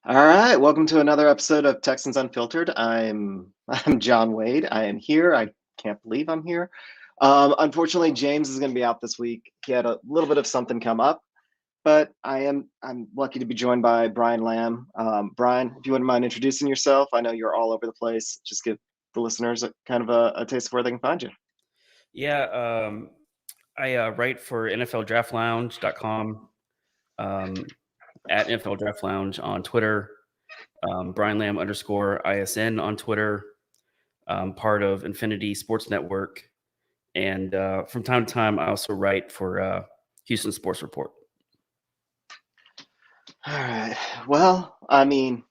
All right, welcome to another episode of Texans Unfiltered. I'm John Wade. I am here. I can't believe I'm here. Unfortunately, James is going to be out this week. He had a little bit of something come up, but I'm lucky to be joined by Brian Lamb. Brian, if you wouldn't mind introducing yourself, I know you're all over the place. Just give the listeners a kind of a taste of where they can find you. Yeah, I write for NFLDraftLounge.com, at NFL Draft Lounge on Twitter, Brian Lamb _ISN on Twitter, part of Infinity Sports Network. And from time to time, I also write for Houston Sports Report. All right. Well, I mean,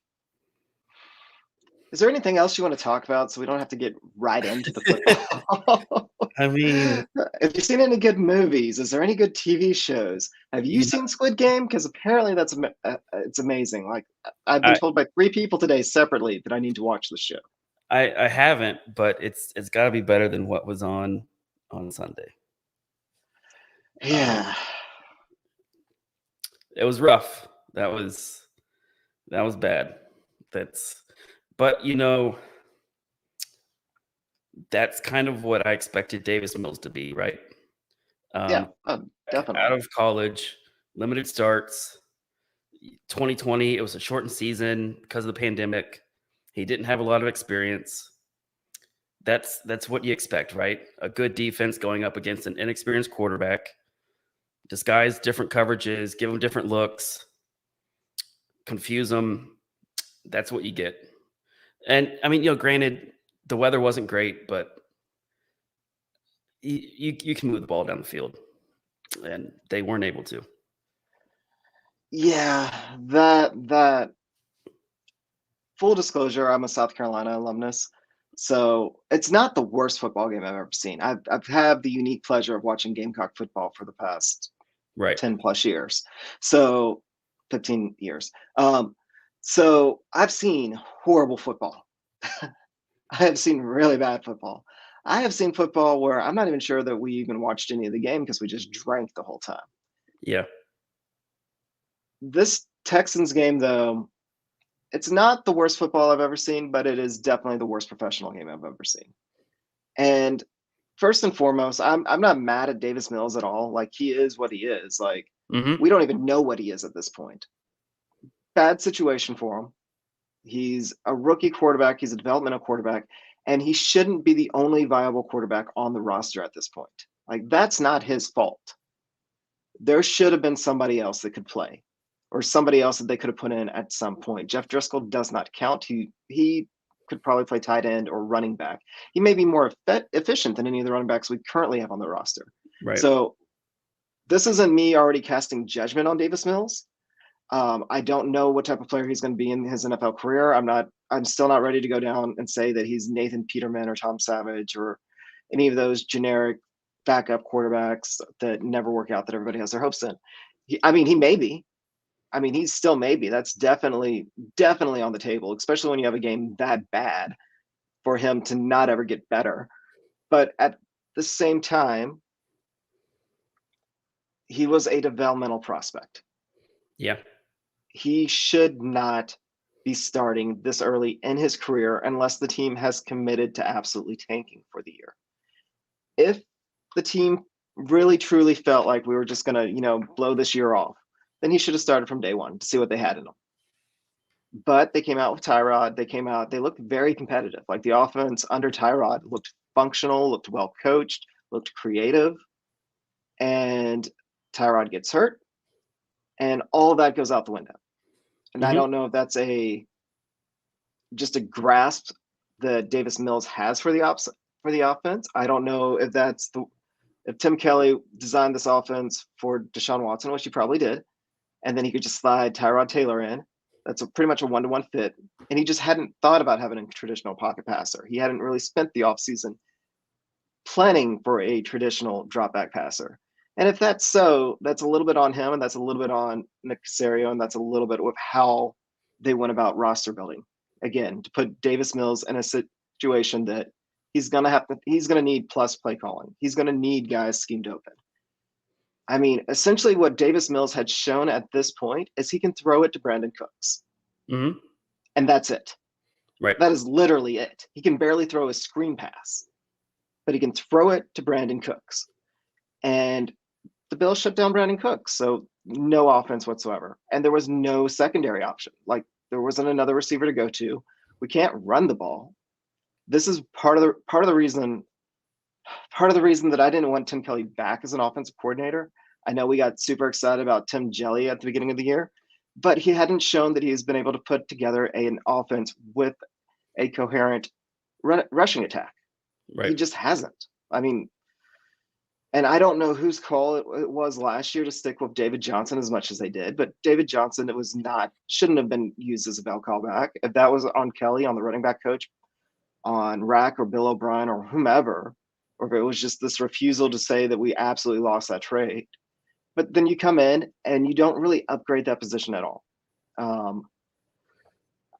is there anything else you want to talk about so we don't have to get right into the football? I mean, Have you seen any good movies? Is there any good TV shows? Have you you know, seen Squid Game? Because apparently it's amazing. Like I've been I, told by 3 people today separately that I need to watch the show. I haven't, but it's got to be better than what was on Sunday. Yeah. It was rough. That was bad. But that's kind of what I expected Davis Mills to be, right? Yeah, Out definitely. of college, limited starts. 2020, it was a shortened season because of the pandemic. He didn't have a lot of experience. That's what you expect, right? A good defense going up against an inexperienced quarterback. Disguise different coverages, give them different looks, confuse them. That's what you get. And I mean, granted, the weather wasn't great, but you can move the ball down the field, and they weren't able to. Yeah, that full disclosure, I'm a South Carolina alumnus. So it's not the worst football game I've ever seen. I've had the unique pleasure of watching Gamecock football for the past Right. 10 plus years. So 15 years. So I've seen horrible football. I have seen really bad football. I have seen football where I'm not even sure that we even watched any of the game because we just drank the whole time. Yeah. This Texans game, though, it's not the worst football I've ever seen, but it is definitely the worst professional game I've ever seen. And first and foremost, I'm not mad at Davis Mills at all. Like he is what he is. Like Mm-hmm. we don't even know what he is at this point. Bad situation for him. He's a rookie quarterback. He's a developmental quarterback, and he shouldn't be the only viable quarterback on the roster at this point. Like that's not his fault. There should have been somebody else that could play, or somebody else that they could have put in at some point. Jeff Driscoll does not count. He could probably play tight end or running back. He may be more efficient than any of the running backs we currently have on the roster. Right. So this isn't me already casting judgment on Davis Mills. I don't know what type of player he's going to be in his NFL career. I'm still not ready to go down and say that he's Nathan Peterman or Tom Savage or any of those generic backup quarterbacks that never work out that everybody has their hopes in. He may be. I mean, he's still maybe. That's definitely on the table, especially when you have a game that bad for him to not ever get better. But at the same time, he was a developmental prospect. Yeah. He should not be starting this early in his career unless the team has committed to absolutely tanking for the year. If the team really truly felt like we were just going to, blow this year off, then he should have started from day one to see what they had in him. But they came out with Tyrod. They looked very competitive. Like the offense under Tyrod looked functional, looked well coached, looked creative. And Tyrod gets hurt, and all of that goes out the window. And I Mm-hmm. don't know if that's just a grasp that Davis Mills has for the offense. I don't know if if Tim Kelly designed this offense for Deshaun Watson, which he probably did, and then he could just slide Tyrod Taylor in. That's pretty much a one-to-one fit. And he just hadn't thought about having a traditional pocket passer. He hadn't really spent the offseason planning for a traditional drop back passer. And if that's so, that's a little bit on him, and that's a little bit on Nick Caserio, and that's a little bit with how they went about roster building. Again, to put Davis Mills in a situation that he's gonna need plus play calling. He's gonna need guys schemed open. I mean, essentially what Davis Mills had shown at this point is he can throw it to Brandon Cooks. Mm-hmm. and that's it. Right. That is literally it. He can barely throw a screen pass, but he can throw it to Brandon Cooks. And the Bills shut down Brandon Cooks, so no offense whatsoever. And there was no secondary option. Like there wasn't another receiver to go to. We can't run the ball. This is part of the reason that I didn't want Tim Kelly back as an offensive coordinator. I know we got super excited about Tim Jelly at the beginning of the year, but he hadn't shown that he's been able to put together an offense with a coherent rushing attack. Right. He just hasn't. I mean, and I don't know whose call it was last year to stick with David Johnson as much as they did, but David Johnson, shouldn't have been used as a bell callback. If that was on Kelly, on the running back coach, on Rack or Bill O'Brien or whomever, or if it was just this refusal to say that we absolutely lost that trade. But then you come in and you don't really upgrade that position at all.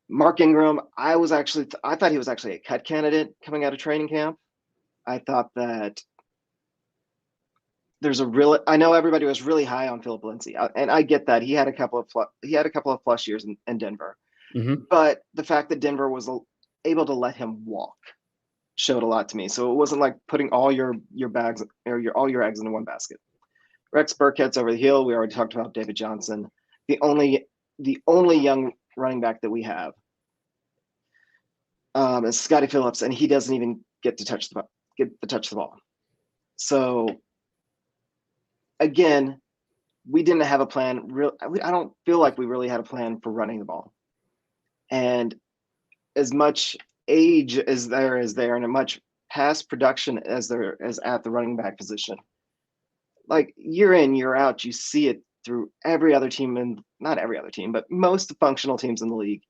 Mark Ingram, I thought he was actually a cut candidate coming out of training camp. I thought that I know everybody was really high on Philip Lindsay, and I get that he had a couple of plus years in Denver, Mm-hmm. but the fact that Denver was able to let him walk showed a lot to me. So it wasn't like putting all your bags or all your eggs into one basket. Rex Burkhead's over the hill. We already talked about David Johnson. The only young running back that we have is Scotty Phillips, and he doesn't even get to touch the ball. So again, we didn't have a plan. I don't feel like we really had a plan for running the ball. And as much age as there is there, and as much past production as there is at the running back position, like year in, year out, you see it through every other team, and not every other team, but most functional teams in the league.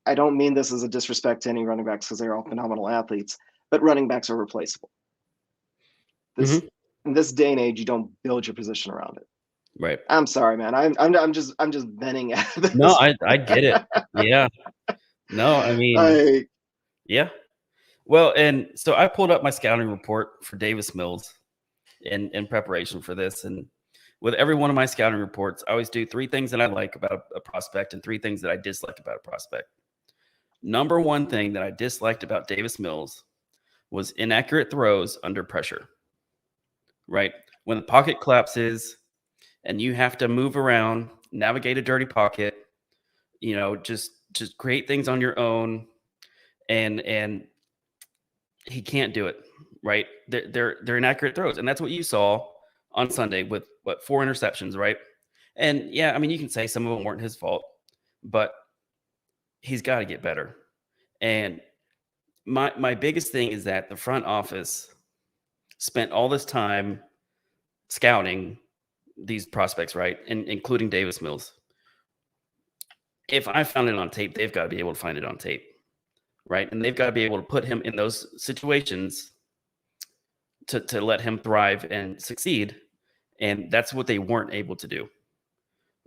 I don't mean this as a disrespect to any running backs because they're all phenomenal athletes, but running backs are replaceable. In this day and age, you don't build your position around it. Right. I'm sorry, man. I'm just venting at this. No, I get it. Yeah. No, I mean, yeah. Well, and so I pulled up my scouting report for Davis Mills in preparation for this. And with every one of my scouting reports, I always do 3 things that I like about a prospect and 3 things that I dislike about a prospect. Number one thing that I disliked about Davis Mills was inaccurate throws under pressure, right? When the pocket collapses and you have to move around, navigate a dirty pocket, just create things on your own, and he can't do it, right? They're inaccurate throws, and that's what you saw on Sunday with 4 interceptions, right? And yeah, I mean, you can say some of them weren't his fault, but he's got to get better. And my biggest thing is that the front office spent all this time scouting these prospects, right? And including Davis Mills. If I found it on tape, they've got to be able to find it on tape, right? And they've got to be able to put him in those situations to let him thrive and succeed. And that's what they weren't able to do,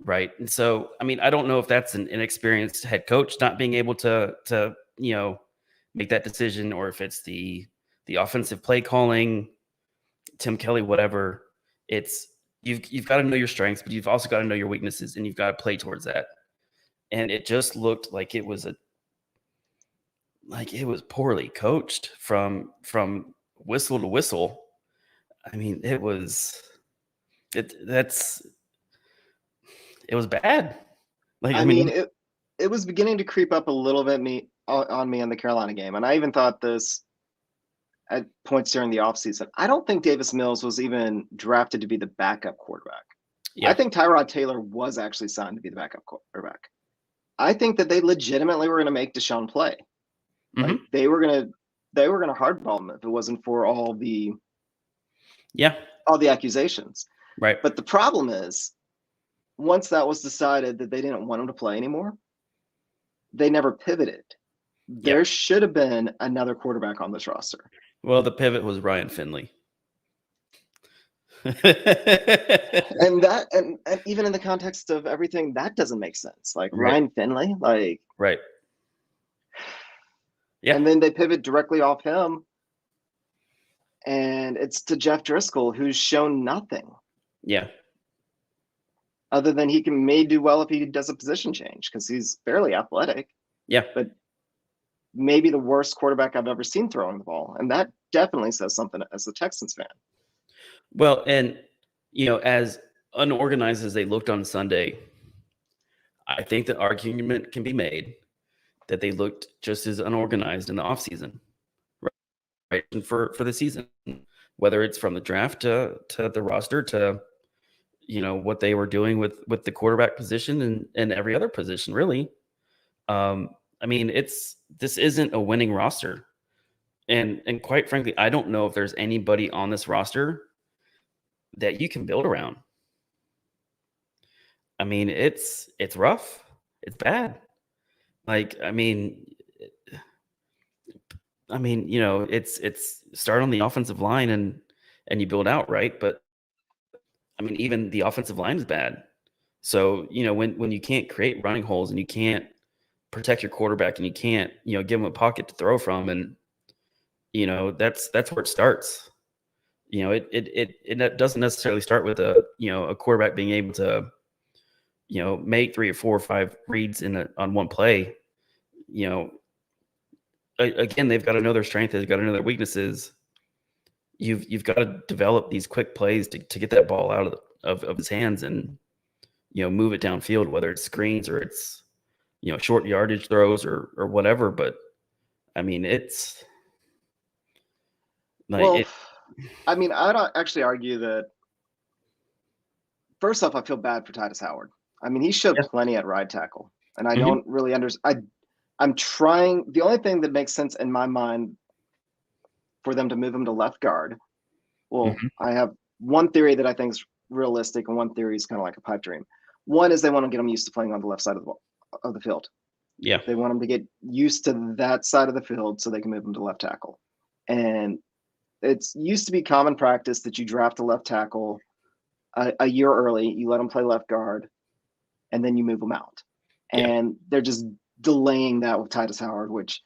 right? And so, I mean, I don't know if that's an inexperienced head coach not being able to make that decision, or if it's the offensive play calling, Tim Kelly, whatever. It's you've got to know your strengths, but you've also got to know your weaknesses, and you've got to play towards that. And it just looked like it was poorly coached from whistle to whistle. I mean, it was bad. I mean, it was beginning to creep up a little bit on me in the Carolina game, and I even thought this at points during the offseason. I don't think Davis Mills was even drafted to be the backup quarterback. Yeah. I think Tyrod Taylor was actually signed to be the backup quarterback. I think that they legitimately were going to make Deshaun play. Mm-hmm. Like they were going to hardball him if it wasn't for all the accusations. Right. But the problem is, once that was decided that they didn't want him to play anymore, they never pivoted. There should have been another quarterback on this roster. Well, the pivot was Ryan Finley. and even in the context of everything, that doesn't make sense. Like right. Ryan Finley, like right. Yeah. And then they pivot directly off him, and it's to Jeff Driscoll, who's shown nothing. Yeah. other than he may do well if he does a position change because he's fairly athletic, Yeah. but maybe the worst quarterback I've ever seen throwing the ball. And that definitely says something as a Texans fan. Well, and as unorganized as they looked on Sunday, I think the argument can be made that they looked just as unorganized in the offseason, right? And for the season, whether it's from the draft to the roster to what they were doing with the quarterback position and every other position, really. I mean, this isn't a winning roster. And quite frankly, I don't know if there's anybody on this roster that you can build around. I mean, it's rough. It's bad. Like, I mean, it's start on the offensive line and you build out, right? But I mean, even the offensive line is bad. So, when you can't create running holes and you can't protect your quarterback and you can't, give him a pocket to throw from, and that's where it starts. It doesn't necessarily start with a quarterback being able to, make 3 or 4 or 5 reads on one play. Again, they've got to know their strengths, they've got to know their weaknesses. You've got to develop these quick plays to get that ball out of his hands and move it downfield, whether it's screens or it's short yardage throws or whatever. But I mean, it's like I mean, I don't actually argue that. First off, I feel bad for Titus Howard. I mean, he showed plenty at right tackle, and I don't really understand. I'm trying. The only thing that makes sense in my mind for them to move him to left guard. Well, I have one theory that I think is realistic, and one theory is kind of like a pipe dream. One is they want to get him used to playing on the left side of the field. Yeah. They want him to get used to that side of the field so they can move him to left tackle. And it's used to be common practice that you draft a left tackle a year early, you let him play left guard, and then you move him out. And they're just delaying that with Titus Howard, which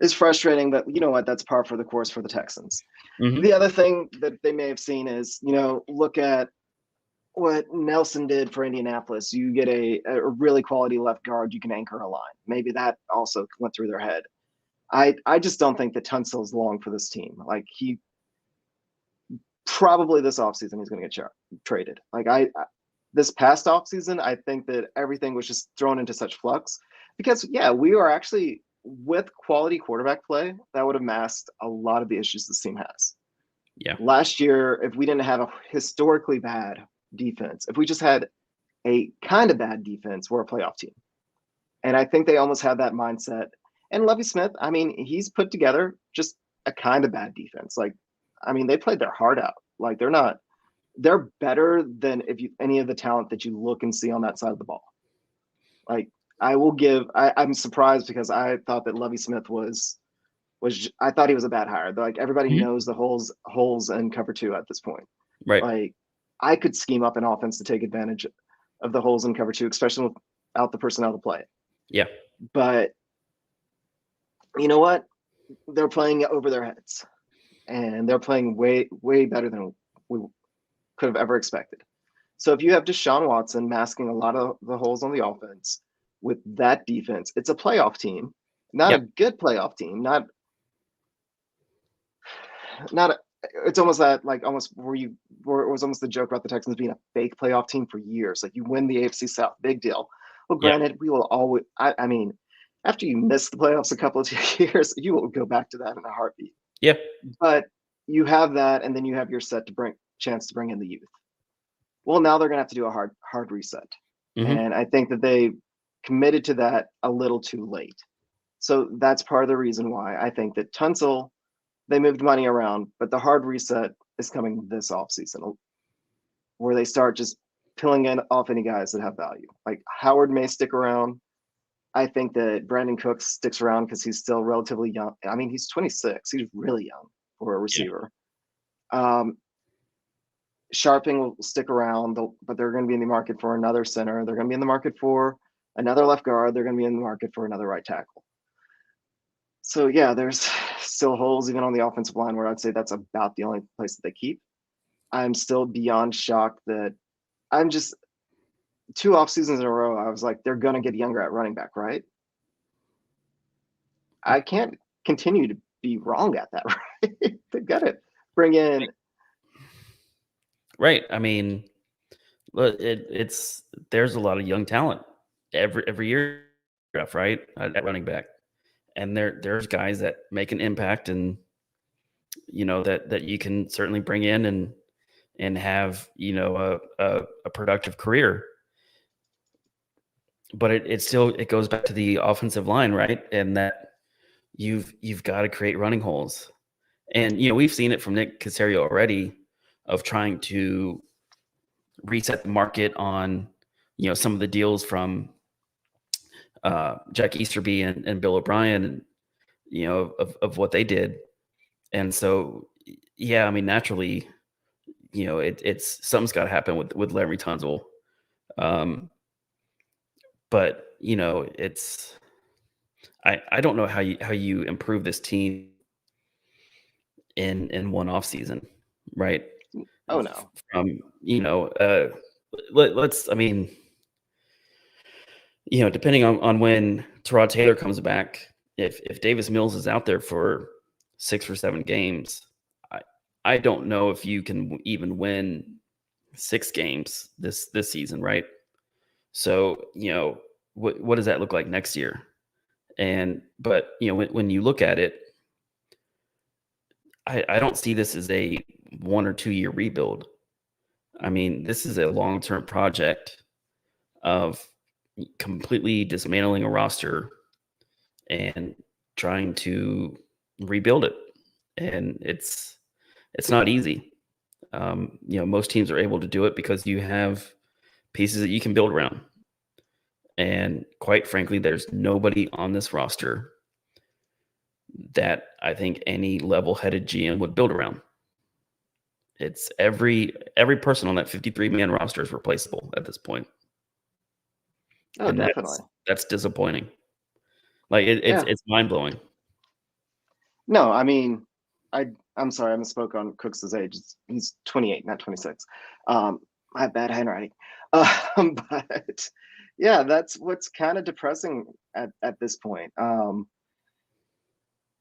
is frustrating, but you know what? That's par for the course for the Texans. The other thing that they may have seen is, look at what Nelson did for Indianapolis. You get a really quality left guard, you can anchor a line. Maybe that also went through their head. I just don't think that Tunsil's long for this team. Like, he probably this offseason he's going to get traded. Like, this past offseason, I think that everything was just thrown into such flux because, we are actually, with quality quarterback play, that would have masked a lot of the issues this team has. Yeah. Last year, if we didn't have a historically bad defense, if we just had a kind of bad defense, we're a playoff team. And I think they almost had that mindset. And Lovie Smith, I mean, he's put together just a kind of bad defense. Like, I mean, they played their heart out. Like, they're better than any of the talent that you look and see on that side of the ball. Like, I'm surprised because I thought that Lovie Smith I thought he was a bad hire. Like, everybody knows the holes in cover 2 at this point. Right. Like, I could scheme up an offense to take advantage of the holes in cover 2, especially without the personnel to play it. Yeah. But you know what? They're playing over their heads, and they're playing way, way better than we could have ever expected. So if you have Deshaun Watson masking a lot of the holes on the offense with that defense, it's a playoff team, not a good playoff team, it's almost that, like, almost where it was almost the joke about the Texans being a fake playoff team for years. Like, you win the AFC South, big deal. Well, granted, we will always, I mean, after you miss the playoffs a couple of years, you will go back to that in a heartbeat. Yeah. But you have that, and then you have your chance to bring in the youth. Well, now they're going to have to do a hard reset. And I think that they committed to that a little too late. So that's part of the reason why I think that Tunsil, they moved money around, but the hard reset is coming this offseason, where they start just peeling off any guys that have value. Like, Howard may stick around. I think that Brandon Cooks sticks around because he's still relatively young. I mean, he's 26. He's really young for a receiver. Sharping will stick around, but they're going to be in the market for another center. They're going to be in the market for another left guard. They're going to be in the market for another right tackle. So, there's still holes even on the offensive line, where I'd say that's about the only place that they keep. I'm still beyond shocked that 2 off seasons in a row, I was like, they're going to get younger at running back, right? I can't continue to be wrong at that, right? They got to bring in. Right. I mean, it's there's a lot of young talent every year, right? At running back, and there's guys that make an impact, and that you can certainly bring in and have a productive career. But it goes back to the offensive line, right? And that you've got to create running holes. And we've seen it from Nick Caserio already of trying to reset the market on some of the deals from Jack Easterby and Bill O'Brien, and of what they did. And so yeah, I mean, naturally, it's something's got to happen with Larry Tunzel. But it's I don't know how you improve this team in one off season, right? Oh no. Let's, I mean, depending on when Terod Taylor comes back, if Davis Mills is out there for 6 or 7 games, I don't know if you can even win 6 games this season, right? So what does that look like next year? But when you look at it, I don't see this as a 1 or 2 year rebuild. I mean, this is a long-term project of completely dismantling a roster and trying to rebuild it. And it's not easy. Most teams are able to do it because you have pieces that you can build around. And quite frankly, there's nobody on this roster that I think any level-headed GM would build around. It's every person on that 53-man roster is replaceable at this point. Oh, And definitely. that's disappointing. Like it's mind-blowing. No, I mean, I'm sorry, I misspoke on Cooks' age. He's 28, not 26. I have bad handwriting. But yeah, that's what's kind of depressing at this point.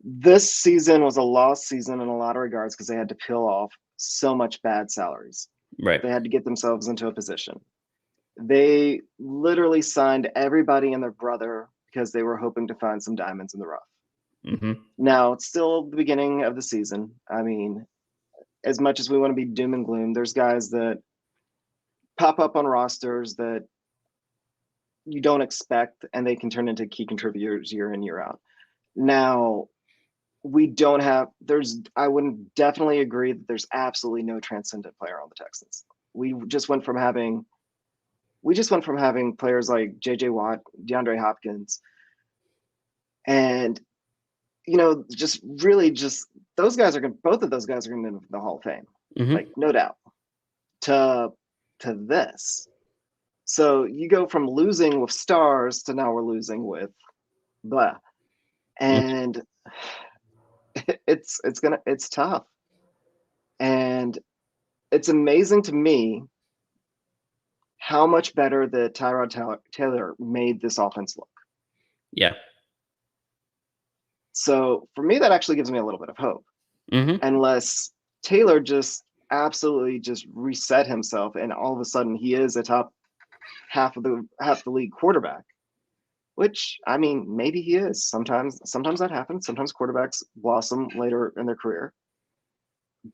This season was a lost season in a lot of regards because they had to peel off so much bad salaries. Right. They had to get themselves into a position. They literally signed everybody and their brother because they were hoping to find some diamonds in the rough. Mm-hmm. Now, it's still the beginning of the season. I mean, as much as we want to be doom and gloom, there's guys that pop up on rosters that you don't expect, and they can turn into key contributors year in, year out. Now, we don't have, I wouldn't definitely agree that there's absolutely no transcendent player on the Texans. We just went from having players like JJ Watt, DeAndre Hopkins, and just really just those guys are going both of those guys are going to the Hall of Fame. Mm-hmm. Like, no doubt. To this. So you go from losing with stars to now we're losing with blah. And it's tough. And it's amazing to me how much better the Tyrod Taylor made this offense look. Yeah. So for me, that actually gives me a little bit of hope. Mm-hmm. Unless Taylor just absolutely just reset himself and all of a sudden he is a top half the league quarterback, which, I mean, maybe he is. Sometimes that happens. Sometimes quarterbacks blossom later in their career.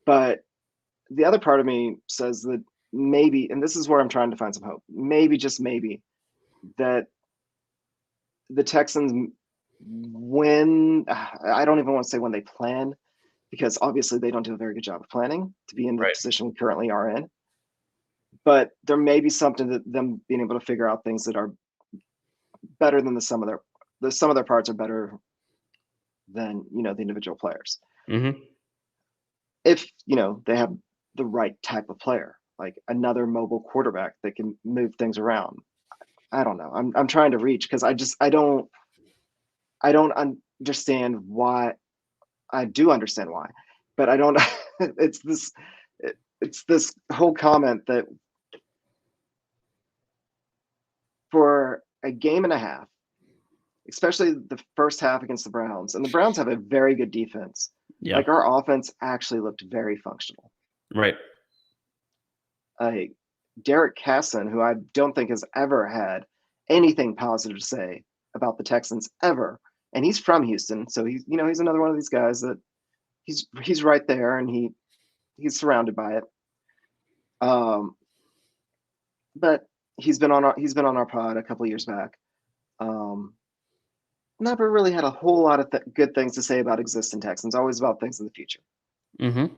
But the other part of me says that maybe, and this is where I'm trying to find some hope, maybe, just maybe, that the Texans, when, I don't even want to say when they plan, because obviously they don't do a very good job of planning to be in the position we currently are in. But there may be something that them being able to figure out things that are better than the sum of their parts are better than the individual players. Mm-hmm. If they have the right type of player, like another mobile quarterback that can move things around. I don't know. I'm trying to reach because I don't understand why. I do understand why, but I don't. It's this whole comment that for a game and a half, especially the first half against the Browns, and the Browns have a very good defense. Yeah. Like our offense actually looked very functional. Right. Derek Casson, who I don't think has ever had anything positive to say about the Texans ever, and he's from Houston, so he's another one of these guys that he's right there and he's surrounded by it. But he's been on our pod a couple of years back. Never really had a whole lot of good things to say about existing Texans, always about things in the future. Mm-hmm.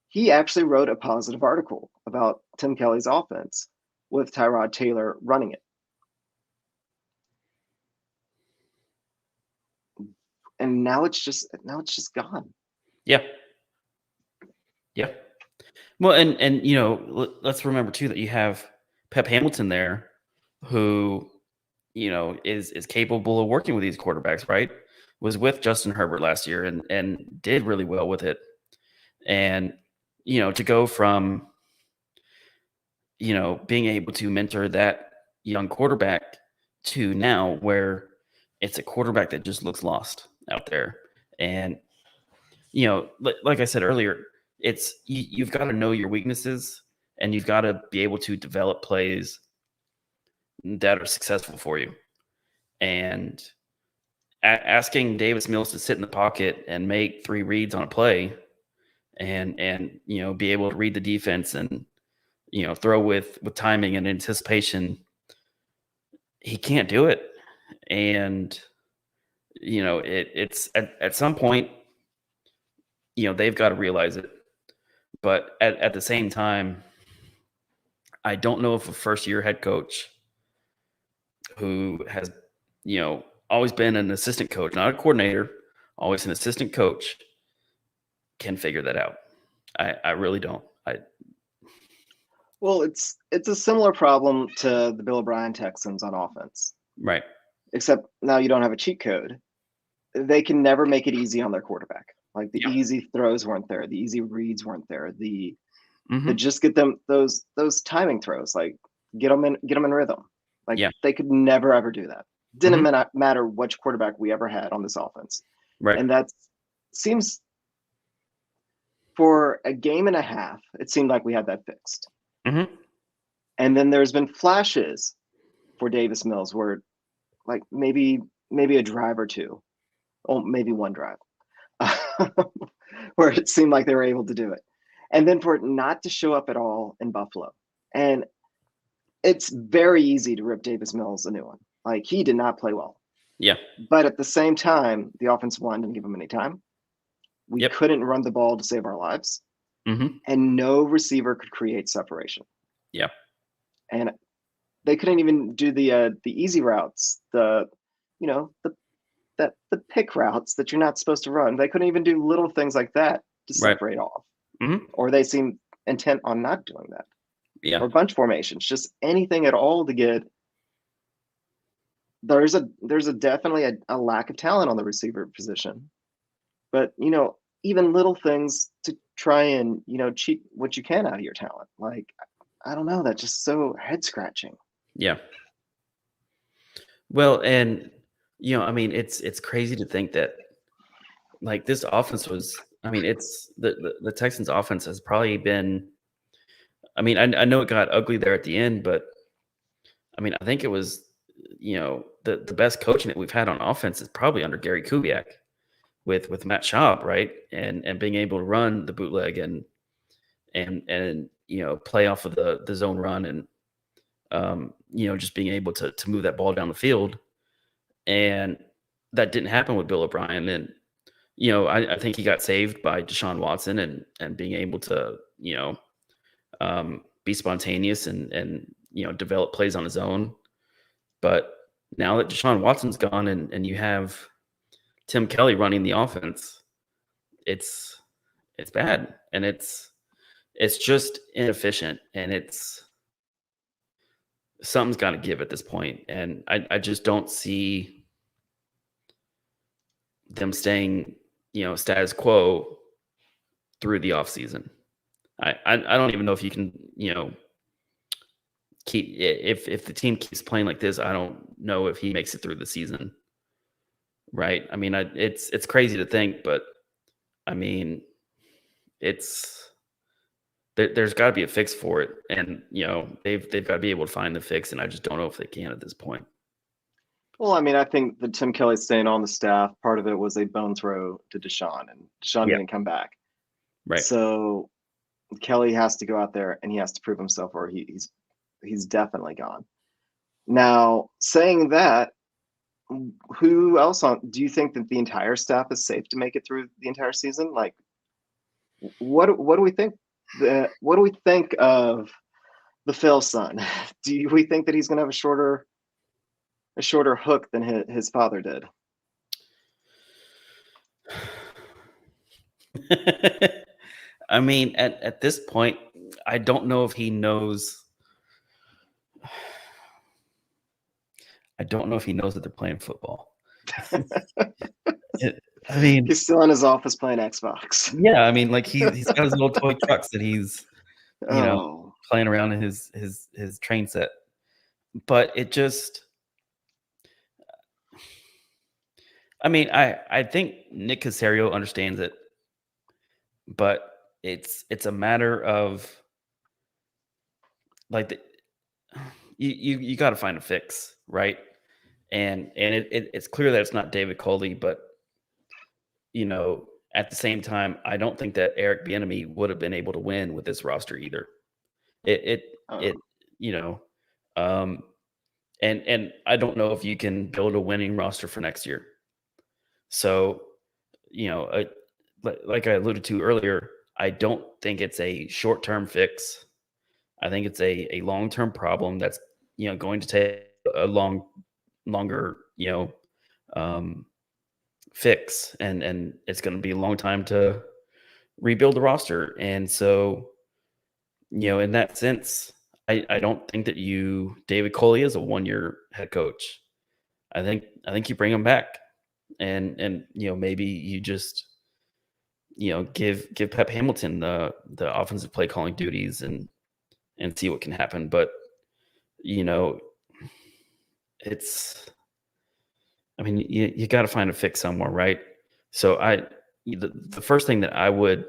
He actually wrote a positive article about Tim Kelly's offense with Tyrod Taylor running it. And now it's just gone. Yeah. Yeah. Well, and let's remember too that you have Pep Hamilton there, who is capable of working with these quarterbacks. Right? Was with Justin Herbert last year and did really well with it. And to go from being able to mentor that young quarterback to now where it's a quarterback that just looks lost out there. And like I said earlier, it's you've got to know your weaknesses and you've got to be able to develop plays that are successful for you. And asking Davis Mills to sit in the pocket and make 3 reads on a play and be able to read the defense and throw with timing and anticipation, he can't do it. And it's at some point they've got to realize it. But at the same time, I don't know if a first-year head coach who has, always been an assistant coach, not a coordinator, always an assistant coach, can figure that out. I really don't. Well, it's a similar problem to the Bill O'Brien Texans on offense. Right. Except now you don't have a cheat code. They can never make it easy on their quarterback. Like the easy throws weren't there, the easy reads weren't there. The just get them those timing throws, like get them in rhythm. Like they could never ever do that. Didn't matter which quarterback we ever had on this offense. Right. And that seems for a game and a half, it seemed like we had that fixed. Mm-hmm. And then there's been flashes for Davis Mills where like maybe a drive or two, or maybe one drive, where it seemed like they were able to do it. And then for it not to show up at all in Buffalo. And it's very easy to rip Davis Mills a new one. Like he did not play well. Yeah. But at the same time, the offensive line didn't give him any time. We couldn't run the ball to save our lives. Mm-hmm. And no receiver could create separation. Yeah. And they couldn't even do the easy routes, the pick routes that you're not supposed to run. They couldn't even do little things like that to separate off. Mm-hmm. Or they seem intent on not doing that. Yeah. Or bunch formations, just anything at all to get. There's definitely a lack of talent on the receiver position. But, even little things to try and, cheat what you can out of your talent. Like, I don't know, that's just so head scratching. Yeah. Well, and, it's crazy to think that like this offense was, it's the Texans offense has probably been, I know it got ugly there at the end, but I think it was, the best coaching that we've had on offense is probably under Gary Kubiak with Matt Schaub, right? And being able to run the bootleg and play off of the zone run and just being able to move that ball down the field. And that didn't happen with Bill O'Brien. And I think he got saved by Deshaun Watson and being able to be spontaneous and develop plays on his own. But now that Deshaun Watson's gone and you have Tim Kelly running the offense, it's bad, and it's just inefficient, and something's got to give at this point. And I just don't see them staying status quo through the offseason. I don't even know if you can if the team keeps playing like this, I don't know if he makes it through the season. Right? I mean, it's crazy to think, but I mean, it's there's got to be a fix for it, and they've got to be able to find the fix, and I just don't know if they can at this point. Well, I mean, I think that Tim Kelly staying on the staff, part of it was a bone throw to Deshaun, and Deshaun Yeah. didn't come back. Right. So Kelly has to go out there and he has to prove himself, or he's definitely gone. Now, saying that, who else do you think that the entire staff is safe to make it through the entire season? Like, what do we think? What do we think of the Phil son? Do we think that he's going to have a shorter hook than his father did? I mean, at this point, I don't know if he knows. I don't know if he knows that they're playing football. I mean, he's still in his office playing Xbox. Yeah, I mean, like he's got his little toy trucks that he's Oh, playing around in his train set. But it just, I mean, I think Nick Caserio understands it, but it's a matter of like you got to find a fix, right? And it's clear that it's not David Coley, but at the same time, I don't think that Eric Bieniemy would have been able to win with this roster either. It and I don't know if you can build a winning roster for next year. So, like I alluded to earlier, I don't think it's a short-term fix. I think it's a long-term problem that's going to take a longer fix, and it's going to be a long time to rebuild the roster. And so, in that sense, I don't think that David Coley is a 1-year head coach. I think you bring him back, and maybe you just give Pep Hamilton the offensive play calling duties and see what can happen. But it's, I mean, you got to find a fix somewhere, right? So the first thing that I would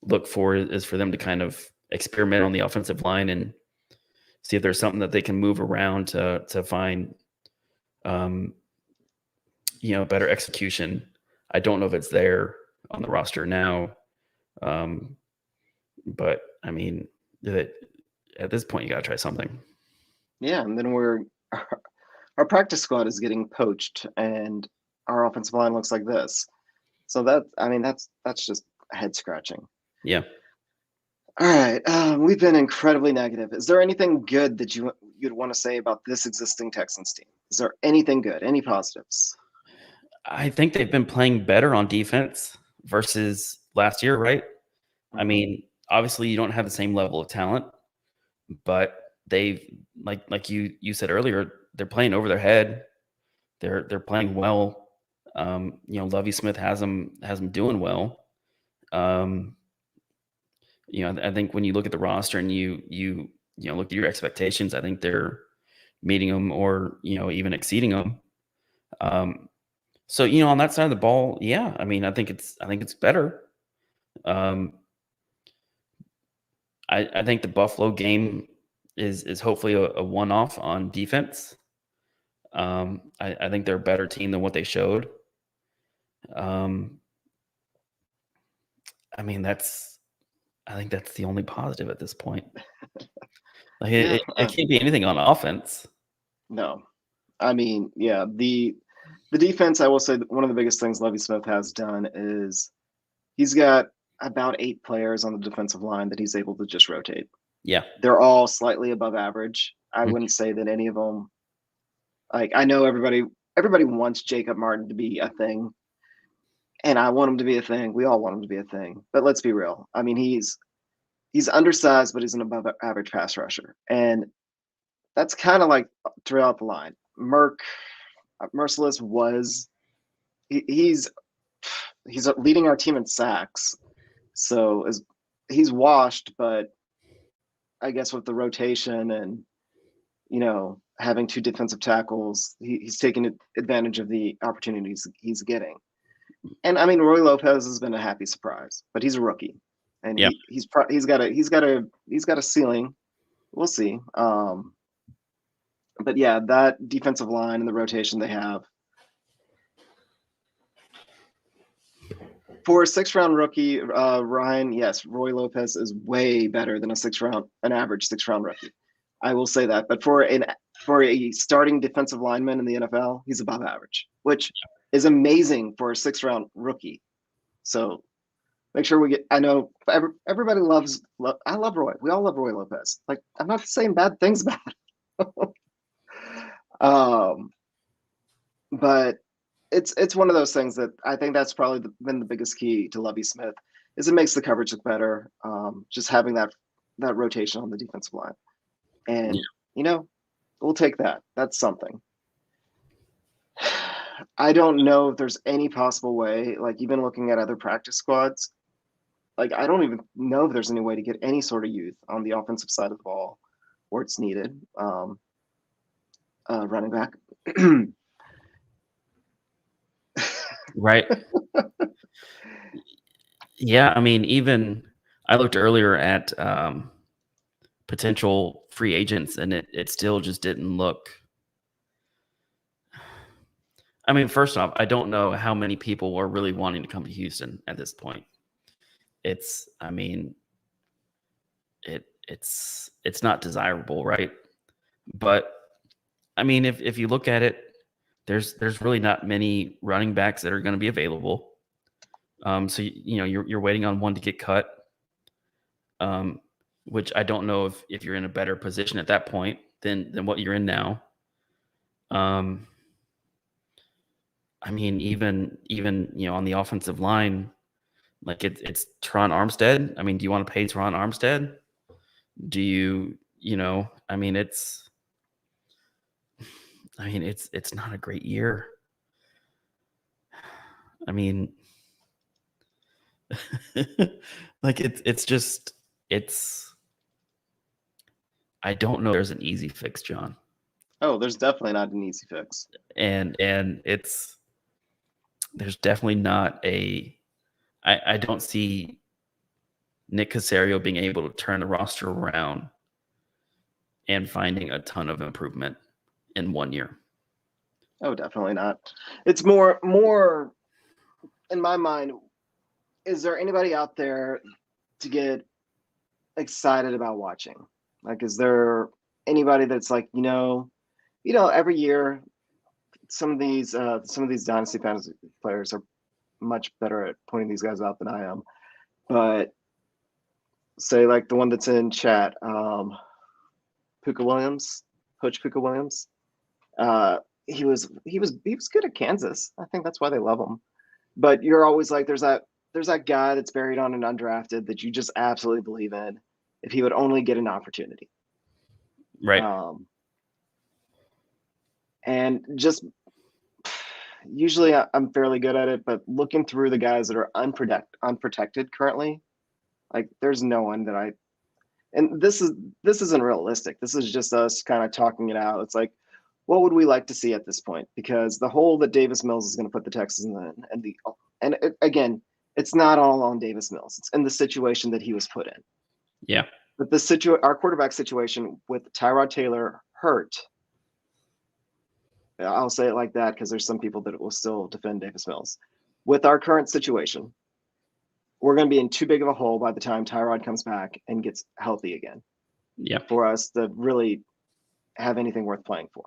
look for is for them to kind of experiment on the offensive line and see if there's something that they can move around to find better execution. I don't know if it's there on the roster now, but I mean, at this point, you got to try something. Yeah, and then our practice squad is getting poached, and our offensive line looks like this. So that's just head scratching. Yeah. All right, we've been incredibly negative. Is there anything good that you'd want to say about this existing Texans team? Is there anything good? Any positives? I think they've been playing better on defense versus last year, right? I mean, obviously you don't have the same level of talent, but they've like you said earlier, they're playing over their head. They're playing well. Lovie Smith has them doing well. I think when you look at the roster and you look at your expectations, I think they're meeting them or even exceeding them. So on that side of the ball, yeah, I mean, I think it's better. I think the Buffalo game is hopefully a one-off on defense. I think they're a better team than what they showed. I mean, I think that's the only positive at this point. Like it can't be anything on offense. No, I mean, yeah, the defense. I will say that one of the biggest things Lovie Smith has done is he's got about 8 players on the defensive line that he's able to just rotate. Yeah, they're all slightly above average. I wouldn't say that any of them. Like, I know everybody wants Jacob Martin to be a thing, and I want him to be a thing. We all want him to be a thing. But let's be real. I mean, he's undersized, but he's an above average pass rusher, and that's kind of like throughout the line. Merciless was he's leading our team in sacks, so he's washed. But I guess with the rotation and having 2 defensive tackles. He's taking advantage of the opportunities he's getting. And I mean, Roy Lopez has been a happy surprise, but he's a rookie, and Yeah. he's got a ceiling. We'll see. But yeah, that defensive line and the rotation they have for a 6th-round rookie, Ryan. Yes, Roy Lopez is way better than an average 6th-round rookie. I will say that. But for a starting defensive lineman in the NFL, he's above average, which is amazing for a 6th-round rookie. So make sure we get. I know everybody loves. I love Roy. We all love Roy Lopez. Like, I'm not saying bad things about him. But it's one of those things that I think that's probably been the biggest key to Lovie Smith is it makes the coverage look better. Just having that rotation on the defensive line, and we'll take that. That's something. I don't know if there's any possible way, like even looking at other practice squads, like I don't even know if there's any way to get any sort of youth on the offensive side of the ball where it's needed. Running back. Right. Yeah, I mean, even I looked earlier at potential free agents, and it still just didn't look. I mean, first off, I don't know how many people are really wanting to come to Houston at this point. I mean, it's not desirable, right? But I mean, if you look at it, there's really not many running backs that are going to be available. So you're waiting on one to get cut, which I don't know if you're in a better position at that point than what you're in now. I mean, even on the offensive line, like it's Teron Armstead. I mean, do you want to pay Teron Armstead? Do you I mean, it's not a great year. I mean, like I don't know if there's an easy fix, John. Oh, there's definitely not an easy fix. And there's definitely not I don't see Nick Caserio being able to turn the roster around and finding a ton of improvement in 1 year. Oh, definitely not. It's more in my mind. Is there anybody out there to get excited about watching? Like, is there anybody that's like, every year some of these dynasty fantasy players are much better at pointing these guys out than I am. But say like the one that's in chat, Puka Williams, Coach Puka Williams. He was good at Kansas. I think that's why they love him. But you're always like, there's that guy that's buried on an undrafted that you just absolutely believe in if he would only get an opportunity. Right. And just usually I'm fairly good at it, but looking through the guys that are unprotected currently, like there's no one that and this isn't realistic. This is just us kind of talking it out. It's like, what would we like to see at this point? Because the hole that Davis Mills is going to put the Texans in, again, it's not all on Davis Mills. It's in the situation that he was put in. Yeah. But our quarterback situation with Tyrod Taylor hurt. I'll say it like that because there's some people that will still defend Davis Mills. With our current situation, we're going to be in too big of a hole by the time Tyrod comes back and gets healthy again. Yeah. For us to really have anything worth playing for.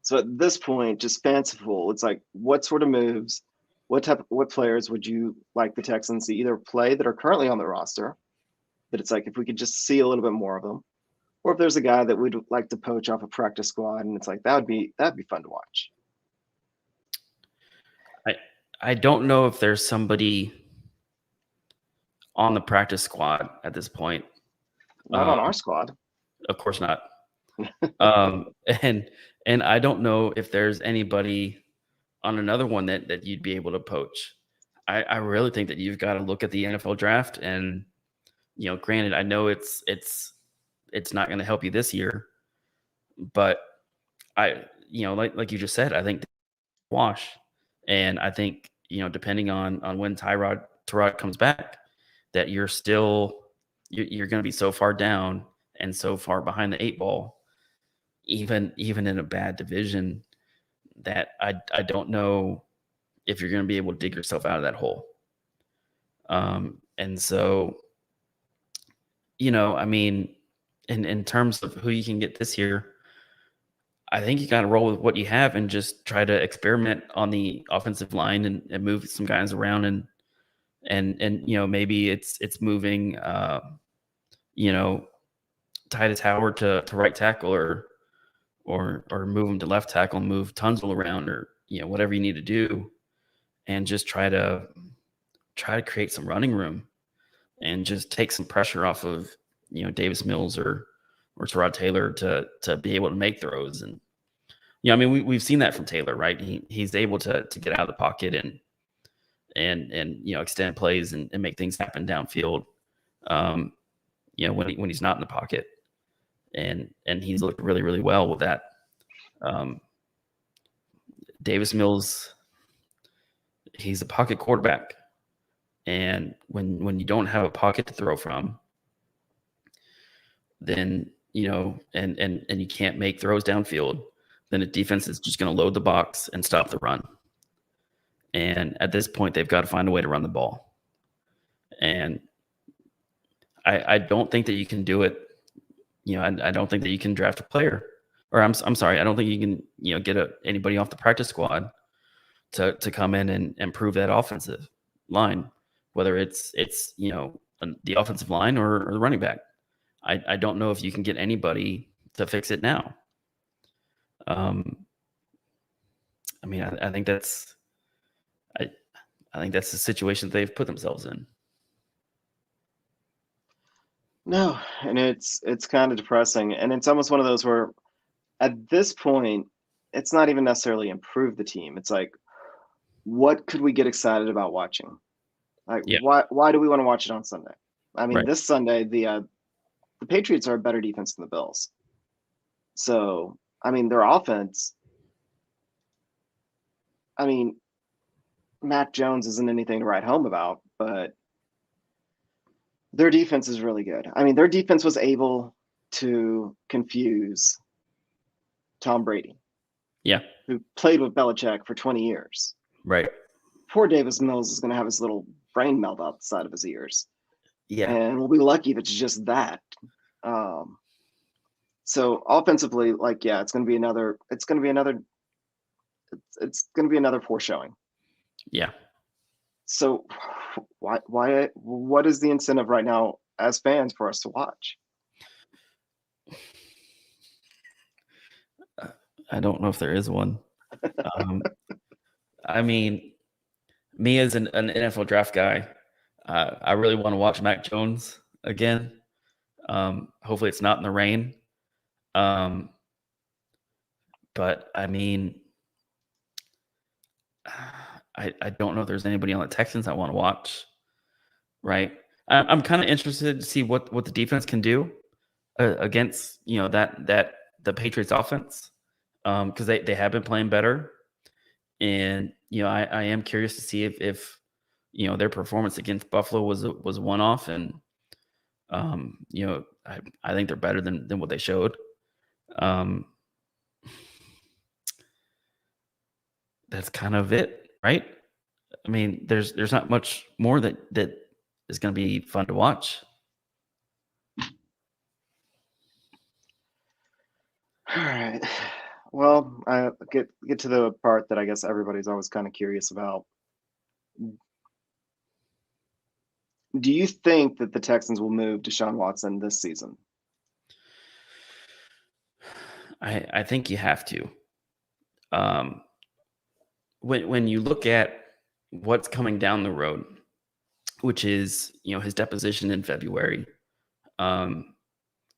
So at this point, just fanciful. It's like, what sort of moves, what players would you like the Texans to either play that are currently on the roster? But it's like, if we could just see a little bit more of them, or if there's a guy that we'd like to poach off a practice squad, and it's like, that'd be fun to watch. I don't know if there's somebody on the practice squad at this point. Not on our squad. Of course not. And I don't know if there's anybody on another one that you'd be able to poach. I really think that you've got to look at the NFL draft, and granted, I know it's it's not going to help you this year. But like you just said, I think wash, and I think depending on when Tyrod comes back, that you're going to be so far down and so far behind the 8 ball, even in a bad division, that I don't know if you're going to be able to dig yourself out of that hole. And so, I mean, in terms of who you can get this year, I think you got to roll with what you have and just try to experiment on the offensive line and move some guys around and maybe it's moving Titus Howard to right tackle or move him to left tackle, move Tunzel around, or whatever you need to do, and just try to create some running room and just take some pressure off of Davis Mills or Terod Taylor to be able to make throws. And I mean, we've seen that from Taylor, right? He's able to get out of the pocket and extend plays and make things happen downfield. When he's not in the pocket, and he's looked really, really well with that. Davis Mills, he's a pocket quarterback, and when you don't have a pocket to throw from, then and you can't make throws downfield, then the defense is just going to load the box and stop the run. And at this point, they've got to find a way to run the ball. And I don't think that you can do it. I don't think that you can draft a player, or I'm sorry, I don't think you can get anybody off the practice squad to come in and improve that offensive line, whether it's the offensive line or the running back. I don't know if you can get anybody to fix it now. I mean, I think that's the situation that they've put themselves in. No, and it's kind of depressing, and it's almost one of those where at this point it's not even necessarily improve the team. It's like, what could we get excited about watching? Like, Yeah. why do we want to watch it on Sunday? I mean, Right. This Sunday the Patriots are a better defense than the Bills. So, I mean, their offense, I mean, Mac Jones isn't anything to write home about, but their defense is really good. I mean, their defense was able to confuse Tom Brady, Yeah. who played with Belichick for 20 years. Right. Poor Davis Mills is going to have his little brain melt out the side of his ears. Yeah. And we'll be lucky if it's just that. So offensively, like, yeah, it's going to be another poor showing. Yeah. So what is the incentive right now as fans for us to watch? I don't know if there is one. I mean, me as an NFL draft guy, I really want to watch Mac Jones again. Hopefully it's not in the rain. But I mean, I don't know if there's anybody on the Texans I want to watch. Right. I'm kind of interested to see what the defense can do against that the Patriots offense, because they have been playing better, and I am curious to see if their performance against Buffalo was a one off, and I think they're better than what they showed. That's kind of it, right? I mean, there's not much more that is going to be fun to watch. All right. Well, I get to the part that I guess everybody's always kind of curious about. Do you think that the Texans will move Deshaun Watson this season? I think you have to. When you look at what's coming down the road, which is his deposition in February,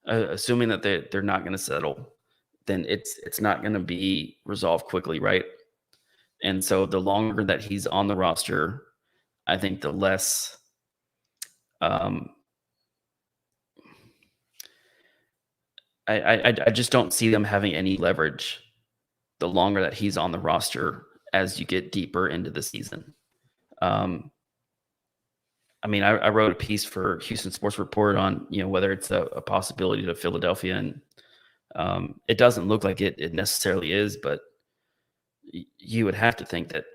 assuming that they're not going to settle, then it's not going to be resolved quickly, right? And so the longer that he's on the roster, I think the less I just don't see them having any leverage the longer that he's on the roster as you get deeper into the season. I mean, I wrote a piece for Houston Sports Report on, whether it's a possibility to Philadelphia, and it doesn't look like it necessarily is, but you would have to think that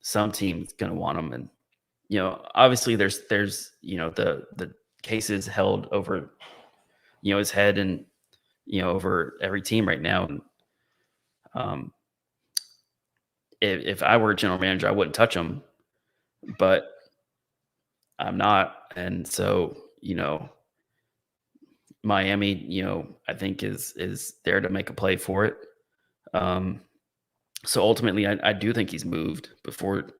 some team's going to want him. And, obviously there's, the cases held over, his head and, over every team right now. And if I were a general manager, I wouldn't touch him, but I'm not. And so, Miami, I think is there to make a play for it. So ultimately, I do think he's moved before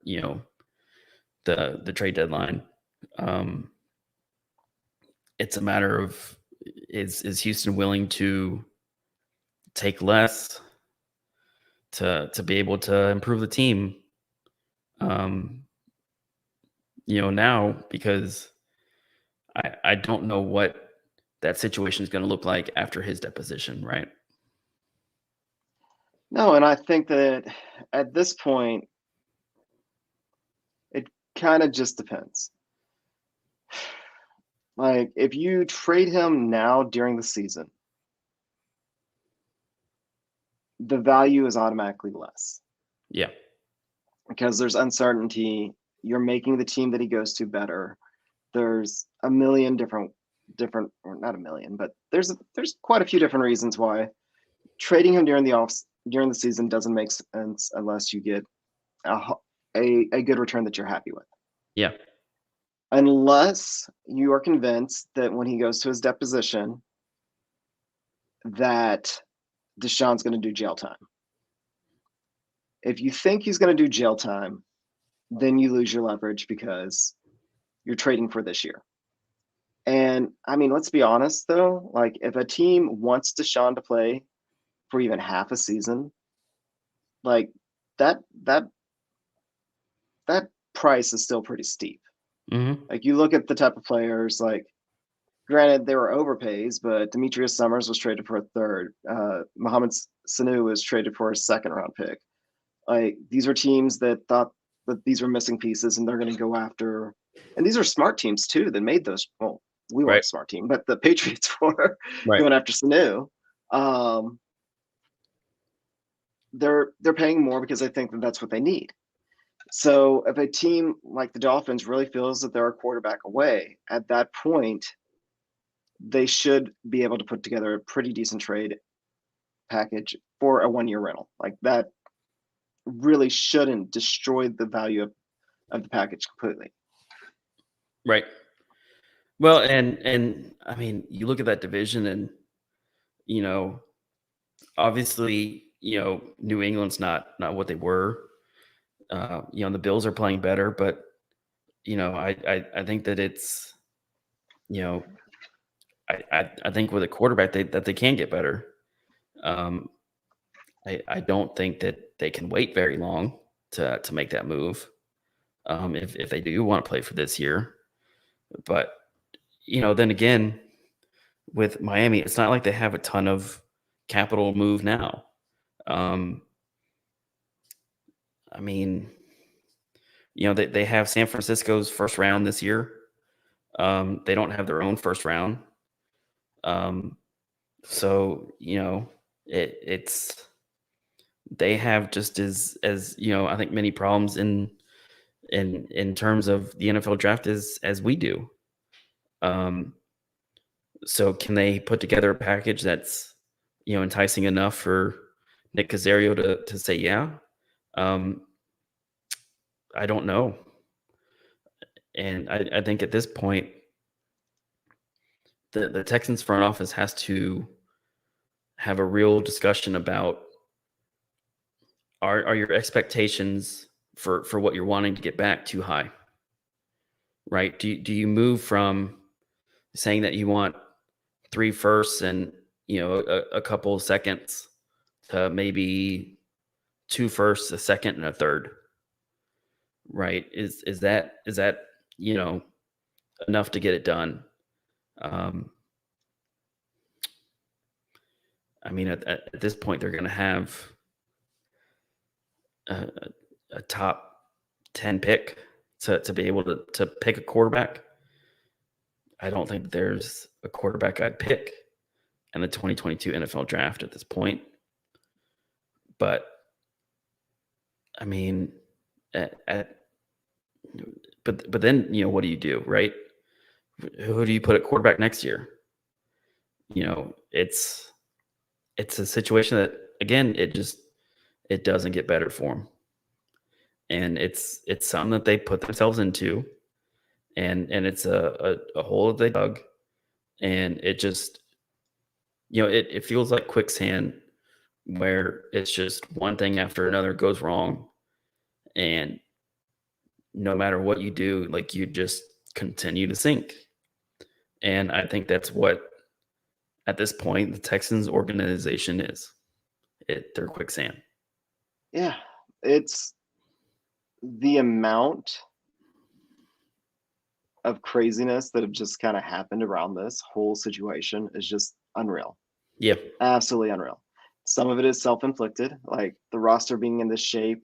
the trade deadline. It's a matter of is Houston willing to take less to be able to improve the team? Now, because I don't know what that situation is going to look like after his deposition, right? No, and I think that at this point, it kind of just depends. Like, if you trade him now during the season, the value is automatically less Yeah. because there's uncertainty. You're making the team that he goes to better. There's a million different, or not a million, but there's quite a few different reasons why trading him during the season doesn't make sense unless you get a good return that you're happy with. Yeah. Unless you are convinced that when he goes to his deposition that Deshaun's going to do jail time. If you think he's going to do jail time, then you lose your leverage because you're trading for this year. And I mean, let's be honest though, like if a team wants Deshaun to play for even half a season, like that price is still pretty steep. Mm-hmm. Like you look at the type of players, like granted they were overpays, but Demetrius Summers was traded for a third. Mohamed Sanu was traded for a second round pick. Like these are teams that thought that these were missing pieces and they're going to go after. And these are smart teams too that made those. Well, we weren't Right. a smart team, but the Patriots were Right. going after Sanu. They're paying more because they think that that's what they need. So if a team like the Dolphins really feels that they're a quarterback away, at that point, they should be able to put together a pretty decent trade package for a 1-year rental. Like that really shouldn't destroy the value of the package completely. Right. Well, and I mean, you look at that division and, obviously, New England's not what they were. The Bills are playing better, but I think that it's, I think with a quarterback that they can get better. I don't think that they can wait very long to make that move. If they do want to play for this year, but then again, with Miami, it's not like they have a ton of capital move now. I mean, they have San Francisco's first round this year. They don't have their own first round. So, it's they have just as I think many problems in terms of the NFL draft as we do. So can they put together a package that's enticing enough for Nick Caserio to say yeah? I don't know. And I think at this point, the Texans front office has to have a real discussion about are your expectations for what you're wanting to get back too high? Right? Do you move from saying that you want 3 firsts and a couple of seconds to maybe 2 firsts, a second, and a third? Right? Is that enough to get it done? I mean, at this point, they're going to have a, a top 10 pick to be able to pick a quarterback. I don't think there's a quarterback I'd pick in the 2022 NFL draft at this point. But I mean, but then, what do you do, right? Who do you put at quarterback next year? It's a situation that, again, it doesn't get better for them, and it's something that they put themselves into, and it's a hole that they dug, and it just it feels like quicksand where it's just one thing after another goes wrong, and no matter what you do, like, you just continue to sink. And I think that's what, at this point, the Texans organization is. They're quicksand. Yeah, it's the amount of craziness that have just kind of happened around this whole situation is just unreal. Yeah. Absolutely unreal. Some of it is self-inflicted, like the roster being in this shape.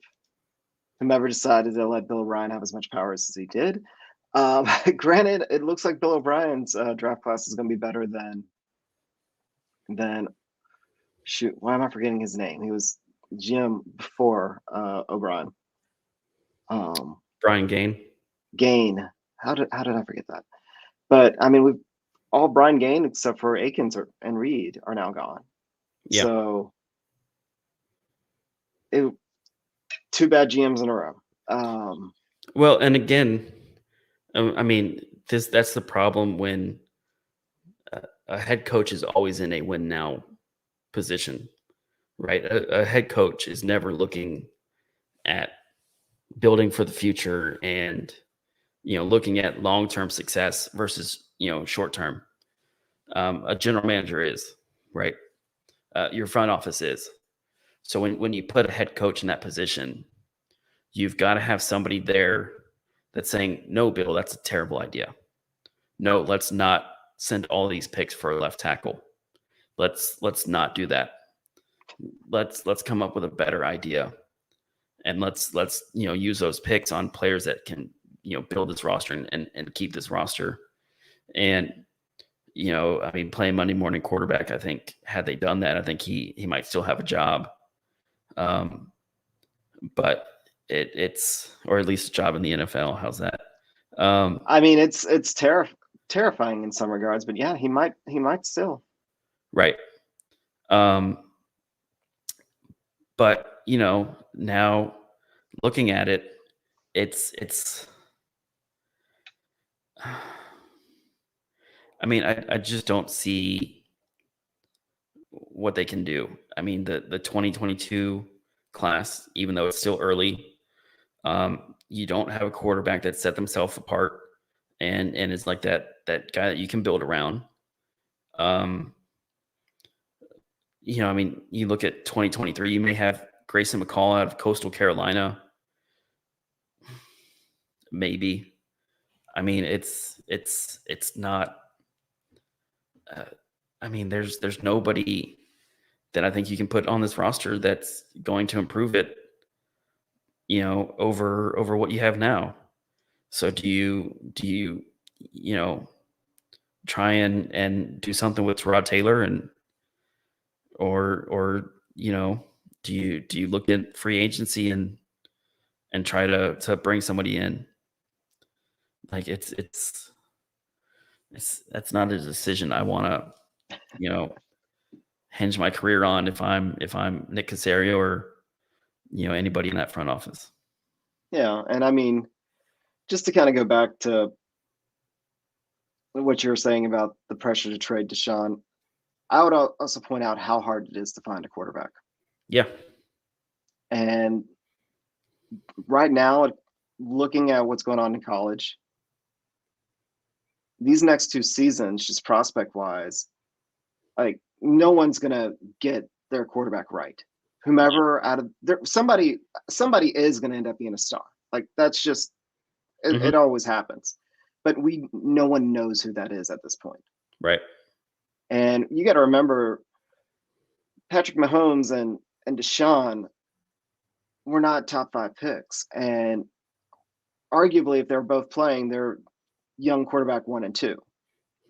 Whomever decided to let Bill O'Brien have as much power as he did. Granted, it looks like Bill O'Brien's draft class is going to be better than shoot. Why am I forgetting his name? He was GM before O'Brien. Brian Gain. Gain. How did I forget that? But I mean, we've all Brian Gain except for Akins and Reed are now gone. Yeah. So two bad GMs in a row. Well, and again, I mean, that's the problem when a head coach is always in a win now position, right? A head coach is never looking at building for the future and looking at long-term success versus short-term. A general manager is, right? Your front office is. So when you put a head coach in that position, you've got to have somebody there that's saying, no, Bill, that's a terrible idea. No, let's not send all these picks for a left tackle. Let's not do that. Let's come up with a better idea, and let's use those picks on players that can build this roster and keep this roster. And I mean, playing Monday morning quarterback, I think had they done that, I think he might still have a job. But it's or at least a job in the NFL. How's that? I mean, it's terrifying in some regards, but yeah, he might still. Right. But now looking at it, it's. I mean, I just don't see what they can do. I mean, the 2022 class, even though it's still early, you don't have a quarterback that set themselves apart and is like that guy that you can build around. I mean, you look at 2023, you may have Grayson McCall out of Coastal Carolina. Maybe. I mean, it's not. I mean, there's nobody that I think you can put on this roster that's going to improve it, over what you have now. So do you try and do something with Rod Taylor or do you look at free agency and try to bring somebody in? Like that's not a decision I want to hinge my career on if I'm Nick Caserio or anybody in that front office. Yeah, and I mean, just to kind of go back to what you were saying about the pressure to trade Deshaun, I would also point out how hard it is to find a quarterback. Yeah. And right now, looking at what's going on in college, these next two seasons, just prospect wise, like no one's gonna get their quarterback right. Whomever out of there, somebody is gonna end up being a star. Like that's just it always happens. But no one knows who that is at this point. Right. And you got to remember Patrick Mahomes and Deshaun were not top 5 picks, and arguably, if they're both playing, they're young quarterback 1 and 2,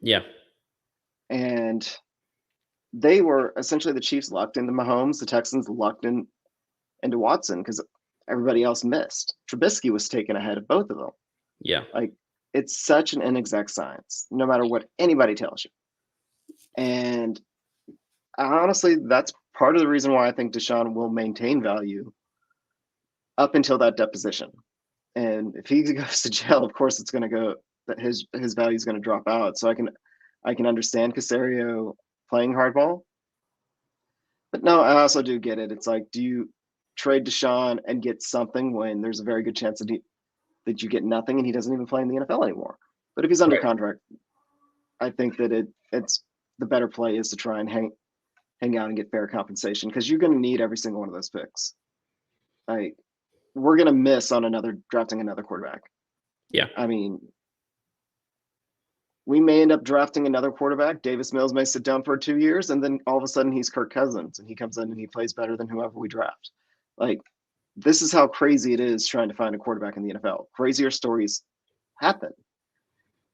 Yeah. and they were essentially the Chiefs lucked into Mahomes, the Texans lucked into Watson because everybody else missed. Trubisky was taken ahead of both of them. Yeah. Like, it's such an inexact science, no matter what anybody tells you. And honestly, that's part of the reason why I think Deshaun will maintain value up until that deposition. And if he goes to jail, of course, it's going to go that his value is going to drop out. So I can understand Caserio playing hardball, but no, I also do get it. It's like, do you trade Deshaun and get something when there's a very good chance that you get nothing and he doesn't even play in the NFL anymore? But if he's under contract, I think that it's the better play is to try and hang out and get fair compensation because you're going to need every single one of those picks. Like, we're going to miss on drafting another quarterback. Yeah. I mean, we may end up drafting another quarterback. Davis Mills may sit down for 2 years, and then all of a sudden he's Kirk Cousins, and he comes in and he plays better than whoever we draft. Like, this is how crazy it is trying to find a quarterback in the NFL. Crazier stories happen.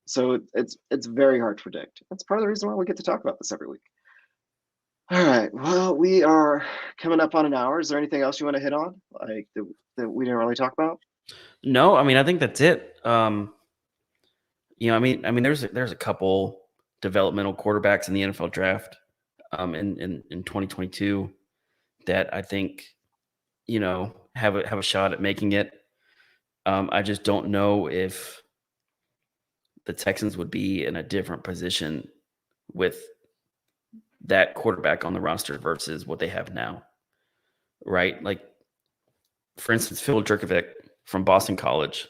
So it's very hard to predict. That's part of the reason why we get to talk about this every week. All right. Well, we are coming up on an hour. Is there anything else you want to hit on, like that we didn't really talk about? No, I mean, I think that's it. I mean, there's a couple developmental quarterbacks in the NFL draft, in 2022 that I think, have a shot at making it. I just don't know if the Texans would be in a different position with that quarterback on the roster versus what they have now, right? Like, for instance, Phil Jerkovic from Boston College.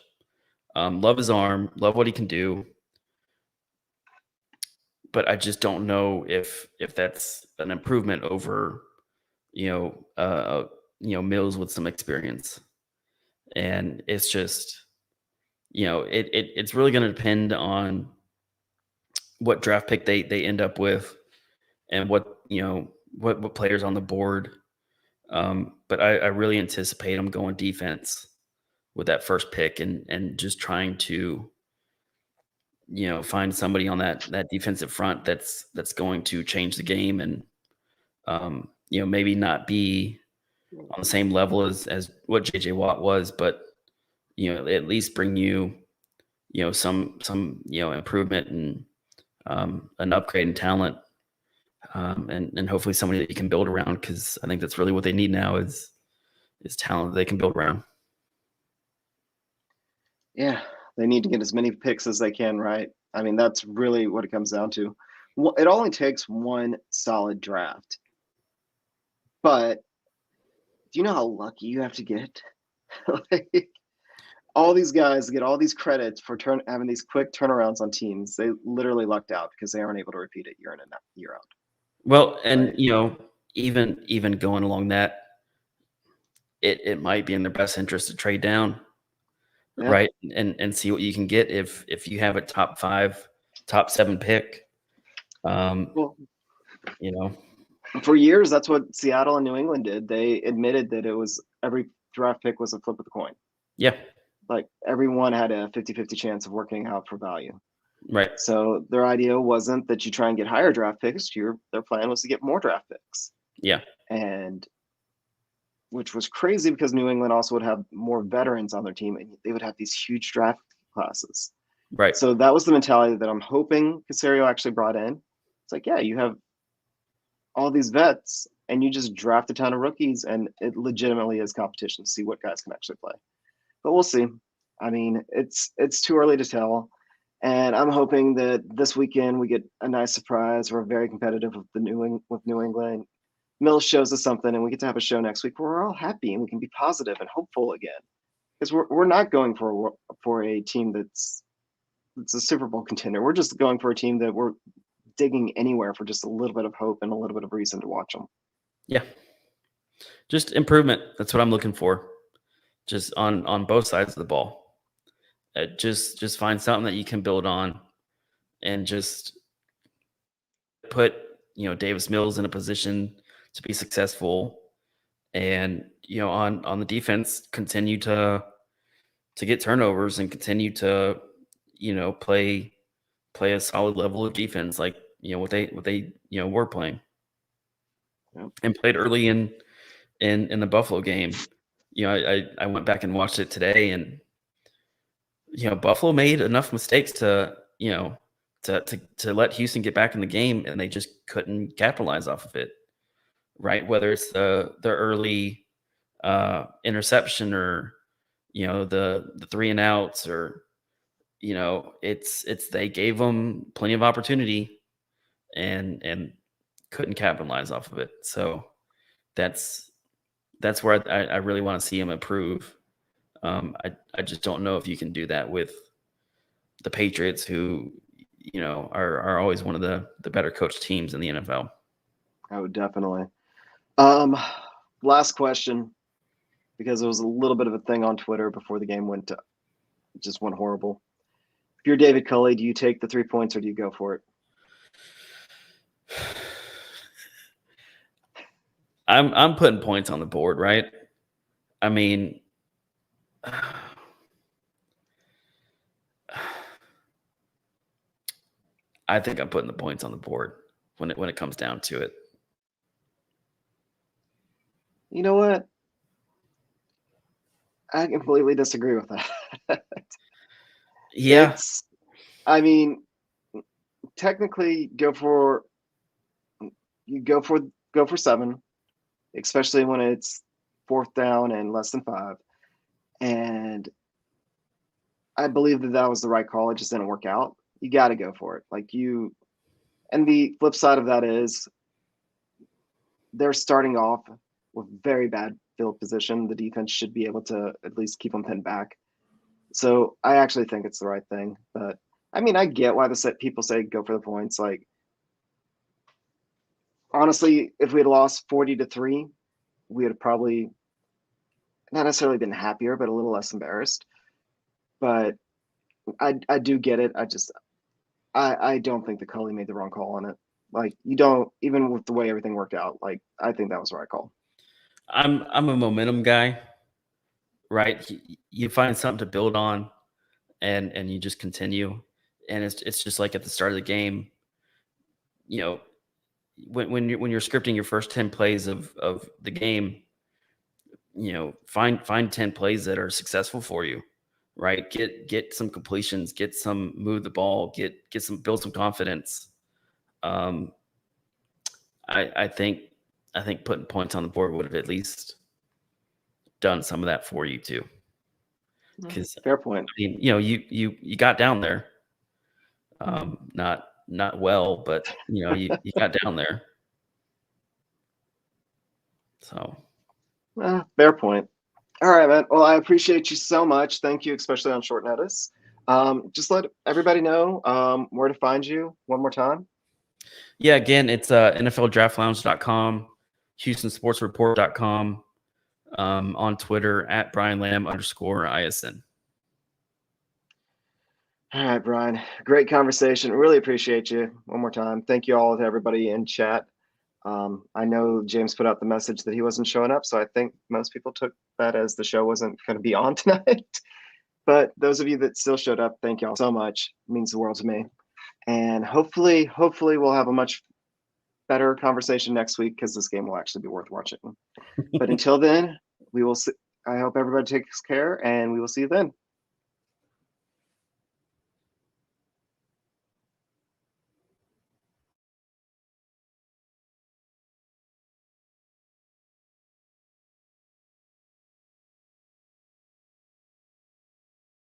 Love his arm, love what he can do, but I just don't know if that's an improvement over, Mills with some experience. And it's just, it's really going to depend on what draft pick they end up with and what players on the board. But I really anticipate them going defense with that first pick and just trying to, find somebody on that defensive front that's going to change the game and, maybe not be on the same level as what JJ Watt was, but, at least bring you, some improvement and an upgrade in talent. And hopefully somebody that you can build around, because I think that's really what they need now is talent that they can build around. Yeah, they need to get as many picks as they can, right? I mean, that's really what it comes down to. It only takes one solid draft. But do you know how lucky you have to get? Like, all these guys get all these credits for having these quick turnarounds on teams. They literally lucked out because they aren't able to repeat it year in and year out. Well, and Right. even going along that, it might be in their best interest to trade down, Yeah. right? And see what you can get if you have a top 5, top 7 pick. Well, You know, for years, that's what Seattle and New England did. They admitted that it was every draft pick was a flip of the coin. yeah, Like, everyone had a 50-50 chance of working out for value. right, So their idea wasn't that you try and get higher draft picks. Their plan was to get more draft picks. yeah, And which was crazy because New England also would have more veterans on their team and they would have these huge draft classes. right, So that was the mentality that I'm hoping Caserio actually brought in. It's like, yeah, you have all these vets and you just draft a ton of rookies and it legitimately is competition to see what guys can actually play. But we'll see. I mean, it's too early to tell. And I'm hoping that this weekend we get a nice surprise. We're very competitive with New England. Mills shows us something, and we get to have a show next week where we're all happy and we can be positive and hopeful again. Because we're not going for a team that's a Super Bowl contender. We're just going for a team that we're digging anywhere for just a little bit of hope and a little bit of reason to watch them. yeah. Just improvement. That's what I'm looking for. Just on both sides of the ball. Just find something that you can build on, and just put Davis Mills in a position to be successful, and on the defense continue to get turnovers and continue to play a solid level of defense like what they were playing. Yep. And played early in the Buffalo game. I went back and watched it today, and Buffalo made enough mistakes to to let Houston get back in the game, and they just couldn't capitalize off of it. Right, whether it's the early interception, or the 3 and outs, or it's they gave them plenty of opportunity and couldn't capitalize off of it. So that's where I really want to see him improve. I just don't know if you can do that with the Patriots, who are always one of the better coached teams in the NFL. Oh, definitely. Last question, because it was a little bit of a thing on Twitter before the game went horrible. If you're David Culley, do you take the 3 points or do you go for it? I'm putting points on the board, right? I mean, I think I'm putting the points on the board when it comes down to it. You know what? I completely disagree with that. Yeah. I mean, technically go for 7, especially when it's 4th down and less than 5. And I believe that was the right call. It just didn't work out. You got to go for it. And the flip side of that is they're starting off with very bad field position. The defense should be able to at least keep them pinned back. So I actually think it's the right thing. But I mean, I get why people say go for the points. Like, honestly, if we had lost 40-3, we would have probably not necessarily been happier, but a little less embarrassed. But I do get it. I don't think the Culley made the wrong call on it. Like, you don't, even with the way everything worked out, like, I think that was the right call. I'm a momentum guy, right? You find something to build on, and you just continue. And it's just like at the start of the game, when you're scripting your first 10 plays of the game, find 10 plays that are successful for you, right? Get some completions, move the ball, build some confidence. I think putting points on the board would have at least done some of that for you too. Because fair point. I mean, you got down there, not well, but you got down there. So, fair point. All right, man. Well, I appreciate you so much. Thank you, especially on short notice. Just let everybody know where to find you one more time. Yeah, again, it's NFLDraftLounge.com, HoustonSportsReport.com, on Twitter at BrianLamb_ISN. All right, Brian. Great conversation. Really appreciate you one more time. Thank you all to everybody in chat. I know James put out the message that he wasn't showing up, so I think most people took that as the show wasn't going to be on tonight. But those of you that still showed up, thank you all so much. It means the world to me. And hopefully we'll have a much better conversation next week, because this game will actually be worth watching. But until then, we will see. I hope everybody takes care, and we will see you then.